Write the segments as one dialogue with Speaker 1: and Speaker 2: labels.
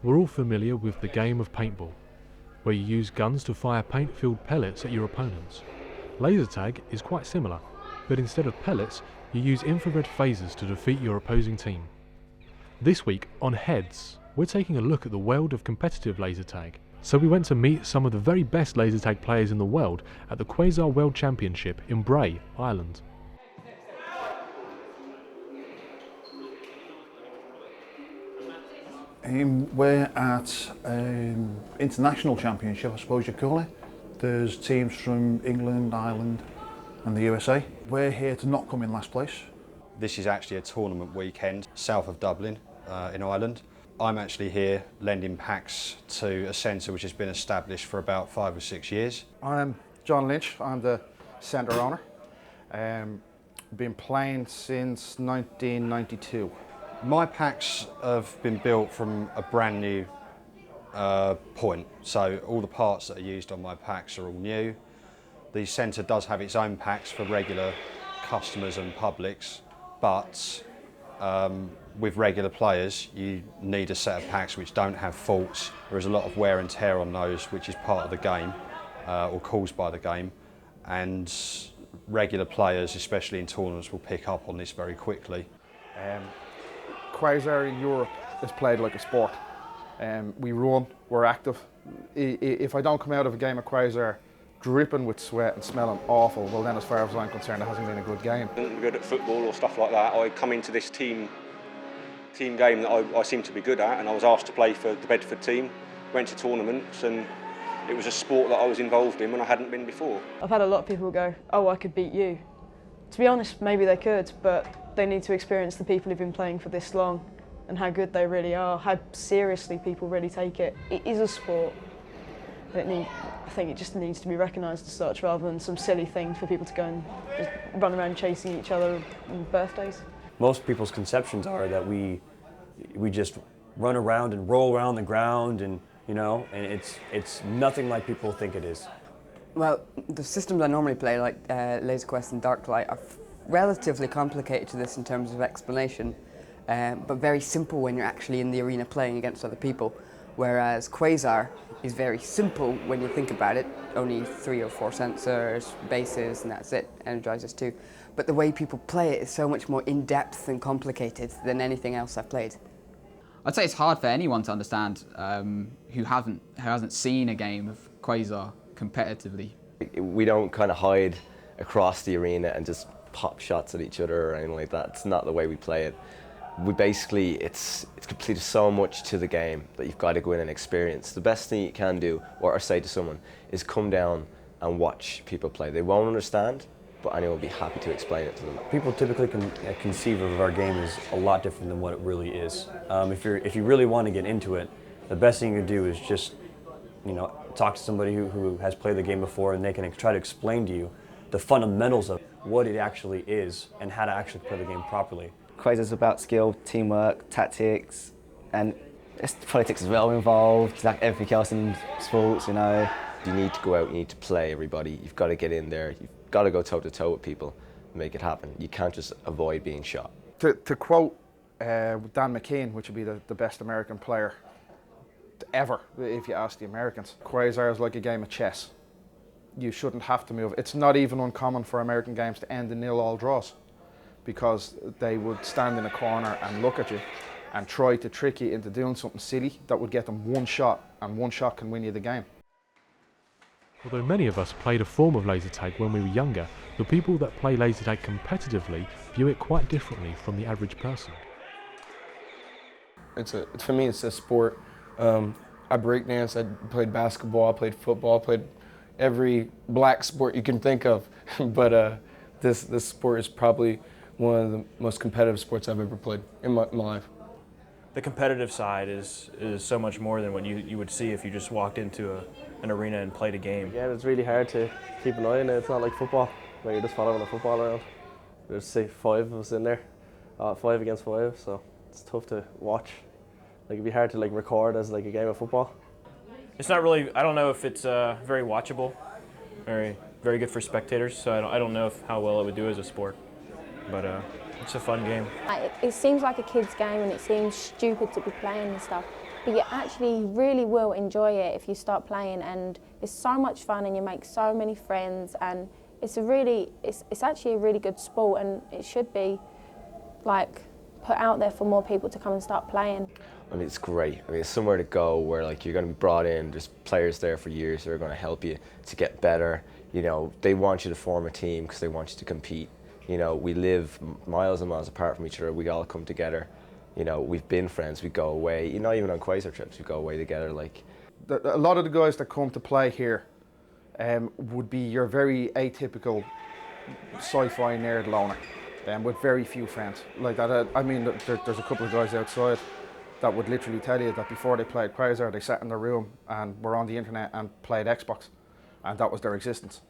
Speaker 1: We're all familiar with the game of paintball, where you use guns to fire paint-filled pellets at your opponents. Laser tag is quite similar, but instead of pellets, you use infrared phasers to defeat your opposing team. This week on Heads, we're taking a look at the world of competitive laser tag. So we went to meet some of the very best laser tag players in the world at the Quasar World Championship in Bray, Ireland.
Speaker 2: We're at international championship, I suppose you'd call it. There's teams from England, Ireland and the USA. We're here to not come in last place.
Speaker 3: This is actually a tournament weekend south of Dublin in Ireland. I'm actually here lending packs to a centre which has been established for about 5 or 6 years.
Speaker 2: I'm John Lynch, I'm the centre owner. Been playing since 1992.
Speaker 3: My packs have been built from a brand new point, so all the parts that are used on my packs are all new. The centre does have its own packs for regular customers and publics, but with regular players you need a set of packs which don't have faults. There is a lot of wear and tear on those, which is part of the game or caused by the game, and regular players, especially in tournaments, will pick up on this very quickly.
Speaker 2: Quasar in Europe is played like a sport. We run, we're active. If I don't come out of a game of Quasar dripping with sweat and smelling awful, well then as far as I'm concerned it hasn't been a good game.
Speaker 4: I'm good at football or stuff like that. I come into this team game that I seem to be good at, and I was asked to play for the Bedford team, went to tournaments, and it was a sport that I was involved in when I hadn't been before.
Speaker 5: I've had a lot of people go, oh, I could beat you. To be honest, maybe they could, but they need to experience the people who've been playing for this long and how good they really are, how seriously people really take it. It is a sport. I think it just needs to be recognised as such rather than some silly thing for people to go and just run around chasing each other on birthdays.
Speaker 6: Most people's conceptions are that we just run around and roll around the ground, and and it's nothing like people think it is.
Speaker 7: Well, the systems I normally play, like Laser Quest and Darklight, are relatively complicated to this in terms of explanation, but very simple when you're actually in the arena playing against other people. Whereas Quasar is very simple when you think about it, only 3 or 4 sensors, bases, and that's it, energizers too. But the way people play it is so much more in-depth and complicated than anything else I've played.
Speaker 8: I'd say it's hard for anyone to understand who hasn't seen a game of Quasar competitively.
Speaker 9: We don't kind of hide across the arena and just pop shots at each other or anything like that. It's not the way we play it. We basically, it's completed so much to the game that you've got to go in and experience. The best thing you can do, or say to someone, is come down and watch people play. They won't understand, but anyone will be happy to explain it to them.
Speaker 6: People typically conceive of our game as a lot different than what it really is. If you really want to get into it, the best thing you can do is just talk to somebody who has played the game before, and they can try to explain to you the fundamentals of what it actually is and how to actually play the game properly.
Speaker 10: Quasar's about skill, teamwork, tactics, and there's politics as well involved, like everything else in sports,
Speaker 9: You need to go out, you need to play everybody, you've got to get in there, you've got to go toe to toe with people and make it happen. You can't just avoid being shot.
Speaker 2: To quote Dan McKean, which would be the best American player ever, if you ask the Americans, Quasar is like a game of chess. You shouldn't have to move. It's not even uncommon for American games to end in 0-all draws, because they would stand in a corner and look at you and try to trick you into doing something silly that would get them one shot, and one shot can win you the game.
Speaker 1: Although many of us played a form of laser tag when we were younger, the people that play laser tag competitively view it quite differently from the average person.
Speaker 11: For me, it's a sport. I breakdance, I played basketball, I played football, I played every black sport you can think of. But this sport is probably one of the most competitive sports I've ever played in my life.
Speaker 12: The competitive side is so much more than what you would see if you just walked into an arena and played a game.
Speaker 13: Yeah, it's really hard to keep an eye on it. It's not like football, where you're just following a football around. There's say 5 of us in there, 5 against 5, so it's tough to watch. It'd be hard to record as a game of football.
Speaker 12: It's not really. I don't know if it's very watchable, very good for spectators. So I don't know how well it would do as a sport, but It's a fun game.
Speaker 14: It seems like a kid's game and it seems stupid to be playing and stuff, but you actually really will enjoy it if you start playing, and it's so much fun and you make so many friends, and it's actually a really good sport, and it should be like put out there for more people to come and start playing.
Speaker 9: I mean, it's great. I mean, it's somewhere to go where like you're going to be brought in. There's players there for years that are going to help you to get better. You know, they want you to form a team because they want you to compete. You know, we live miles and miles apart from each other. We all come together. You know, we've been friends. We go away. You know, even on Quasar trips, we go away together. Like,
Speaker 2: a lot of the guys that come to play here would be your very atypical sci-fi nerd loner, with very few friends. Like that. I mean, there's a couple of guys outside that would literally tell you that before they played Quasar, they sat in their room and were on the internet and played Xbox, and that was their existence.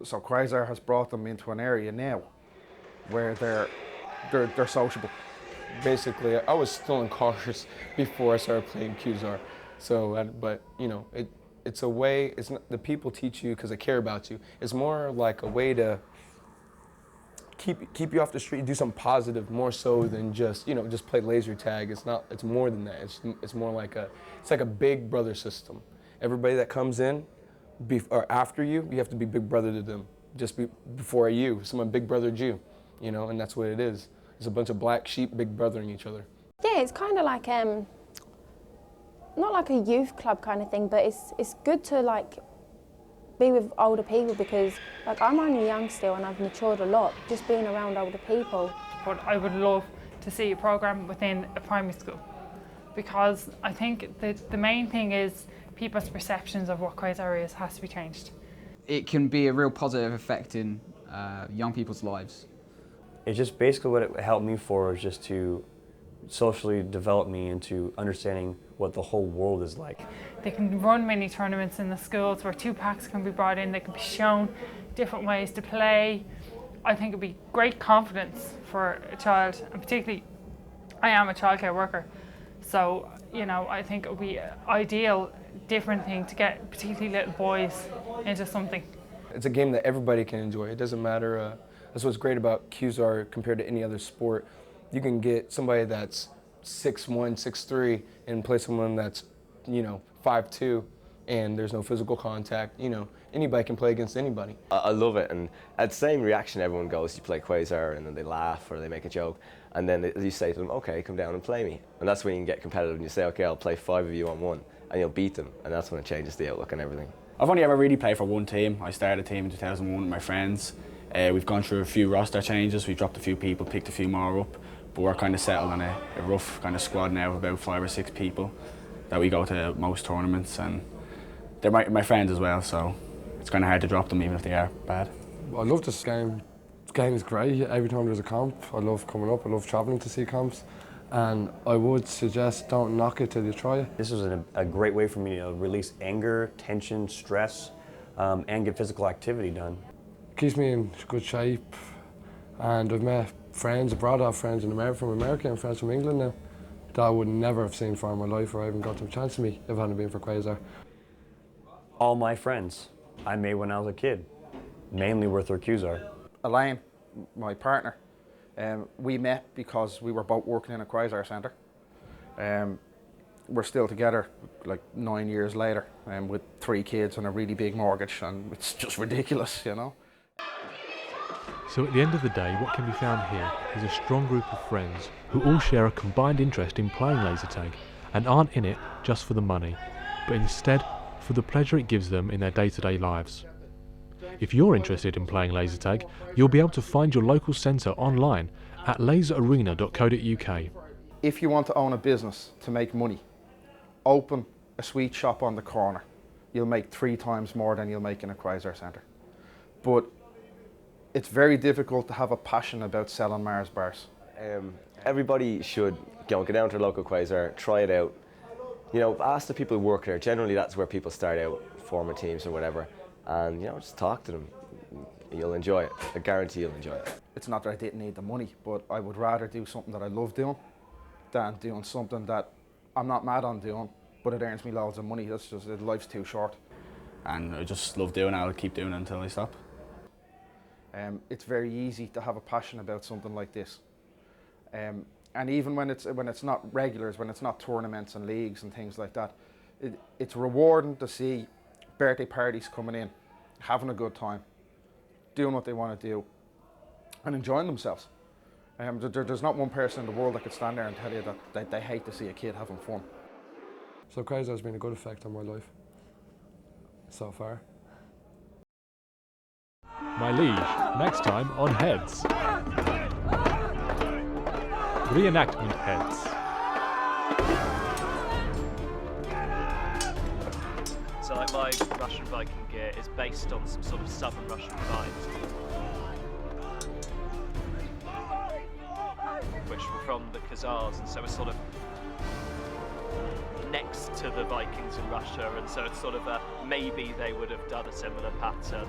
Speaker 2: So Quasar has brought them into an area now where they're sociable.
Speaker 11: Basically, I was still incautious before I started playing Quasar. So, but you know, it's a way. It's not, the people teach you because they care about you. It's more like a way to keep you off the street, do something positive, more so than just just play laser tag. It's not. It's more than that. It's more like a big brother system. Everybody that comes in, or after you have to be big brother to them. Just before you, someone big brothered you, and that's what it is. It's a bunch of black sheep big brothering each other.
Speaker 14: Yeah, it's kind of like not like a youth club kind of thing, but it's good to like be with older people, because like I'm only young still and I've matured a lot just being around older people.
Speaker 15: But I would love to see a program within a primary school, because I think that the main thing is people's perceptions of what Quasar is has to be changed.
Speaker 8: It can be a real positive effect in young people's lives.
Speaker 6: It's just basically what it helped me for is just to socially develop me into understanding what the whole world is like.
Speaker 15: They can run mini tournaments in the schools where 2 packs can be brought in, they can be shown different ways to play. I think it'd be great confidence for a child, and particularly I am a childcare worker, so I think it would be an ideal, different thing to get particularly little boys into something.
Speaker 11: It's a game that everybody can enjoy. It doesn't matter. That's what's great about Quasar compared to any other sport. You can get somebody that's 6'1", 6'3", and play someone that's 5'2", and there's no physical contact. Anybody can play against anybody.
Speaker 9: I love it, and at the same reaction everyone goes, you play Quasar, and then they laugh or they make a joke, and then you say to them, okay, come down and play me. And that's when you can get competitive and you say, okay, I'll play 5 of you on one, and you'll beat them, and that's when it changes the outlook and everything.
Speaker 16: I've only ever really played for one team. I started a team in 2001 with my friends. We've gone through a few roster changes, we've dropped a few people, picked a few more up, but we're kind of settled on a rough kind of squad now of about 5 or 6 people that we go to most tournaments, and they're my friends as well, so it's kind of hard to drop them even if they are bad.
Speaker 17: I love this game. This game is great. Every time there's a comp, I love coming up, I love travelling to see comps, and I would suggest don't knock it till you try it.
Speaker 6: This was a great way for me to release anger, tension, stress, and get physical activity done.
Speaker 17: Keeps me in good shape, and I've met friends abroad. I have friends from America and friends from England now that I would never have seen for in my life, or I haven't got the chance to meet if it hadn't been for Quasar.
Speaker 6: All my friends I made when I was a kid, mainly were through Quasar.
Speaker 2: Elaine, my partner, we met because we were both working in a Quasar centre. We're still together like 9 years later, with 3 kids and a really big mortgage, and it's just ridiculous,
Speaker 1: So at the end of the day, what can be found here is a strong group of friends who all share a combined interest in playing laser tag and aren't in it just for the money, but instead for the pleasure it gives them in their day-to-day lives. If you're interested in playing laser tag, you'll be able to find your local centre online at laserarena.co.uk.
Speaker 2: If you want to own a business to make money, open a sweet shop on the corner. You'll make 3 times more than you'll make in a Quasar centre. But it's very difficult to have a passion about selling Mars bars.
Speaker 9: Everybody should go down to a local Quasar, try it out. Ask the people who work there. Generally, that's where people start out, forming teams or whatever, and just talk to them. You'll enjoy it. I guarantee you'll enjoy it.
Speaker 2: It's not that I didn't need the money, but I would rather do something that I love doing than doing something that I'm not mad on doing, but it earns me loads of money. That's just, life's too short.
Speaker 16: And I just love doing it. I'll keep doing it until I stop.
Speaker 2: It's very easy to have a passion about something like this. And even when it's not regulars, when it's not tournaments and leagues and things like that, it's rewarding to see birthday parties coming in, having a good time, doing what they want to do, and enjoying themselves. There's not one person in the world that could stand there and tell you that they hate to see a kid having fun.
Speaker 17: So Quasar has been a good effect on my life so far.
Speaker 1: My liege, next time on Heads. Reenactment Heads.
Speaker 18: So like my Russian Viking gear is based on some sort of southern Russian vibes, which were from the Quasars, and so we're sort of next to the Vikings in Russia, and so it's sort of maybe they would have done a similar pattern.